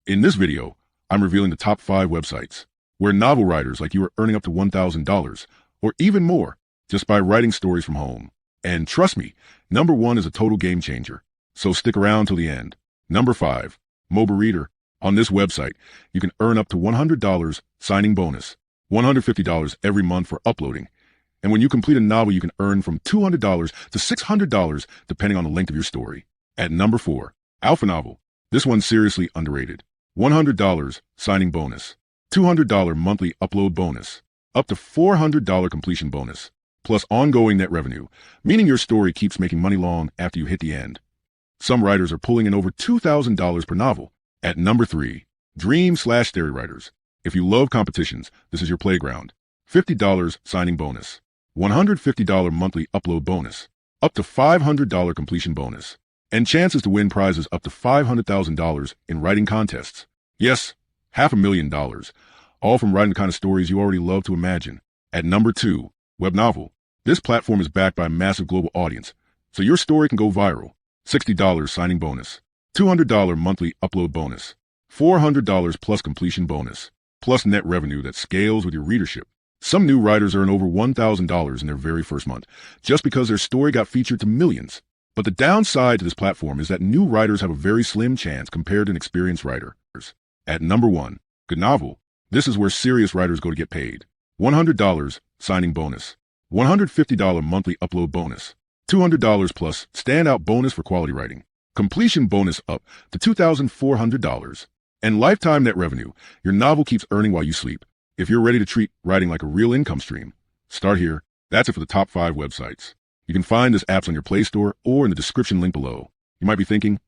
In this video, I'm revealing the top 5 websites where novel writers like you are earning up to $1,000 or even more just by writing stories from home. And trust me, number 1 is a total game changer, so stick around till the end. Number 5, MoboReader. On this website, you can earn up to $100 signing bonus, $150 every month for uploading, and when you complete a novel, you can earn from $200 to $600 depending on the length of your story. At number 4, AlphaNovel. This one's seriously underrated. $100 signing bonus, $200 monthly upload bonus, up to $400 completion bonus, plus ongoing net revenue, meaning your story keeps making money long after you hit the end. Some writers are pulling in over $2,000 per novel. At number 3, Dream/Theory Writers. If you love competitions, this is your playground. $50 signing bonus, $150 monthly upload bonus, up to $500 completion bonus, and chances to win prizes up to $500,000 in writing contests. Yes, $500,000, all from writing the kind of stories you already love to imagine. At number 2, Webnovel. This platform is backed by a massive global audience, so your story can go viral. $60 signing bonus, $200 monthly upload bonus, $400 plus completion bonus, plus net revenue that scales with your readership. Some new writers earn over $1,000 in their very first month, just because their story got featured to millions. But the downside to this platform is that new writers have a very slim chance compared to an experienced writer. At number 1, GoodNovel. This is where serious writers go to get paid. $100 signing bonus, $150 monthly upload bonus, $200 plus standout bonus for quality writing, completion bonus up to $2,400, and lifetime net revenue. Your novel keeps earning while you sleep. If you're ready to treat writing like a real income stream, start here. That's it for the top 5 websites. You can find this apps on your Play Store or in the description link below. You might be thinking,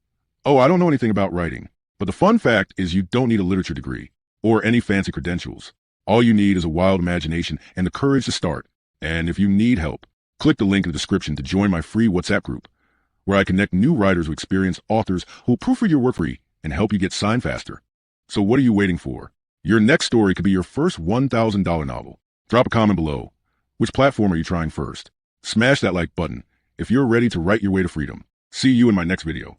oh, I don't know anything about writing. But the fun fact is you don't need a literature degree or any fancy credentials. All you need is a wild imagination and the courage to start. And if you need help, click the link in the description to join my free WhatsApp group, where I connect new writers with experienced authors who will proofread your work free and help you get signed faster. So what are you waiting for? Your next story could be your first $1,000 novel. Drop a comment below. Which platform are you trying first? Smash that like button if you're ready to write your way to freedom. See you in my next video.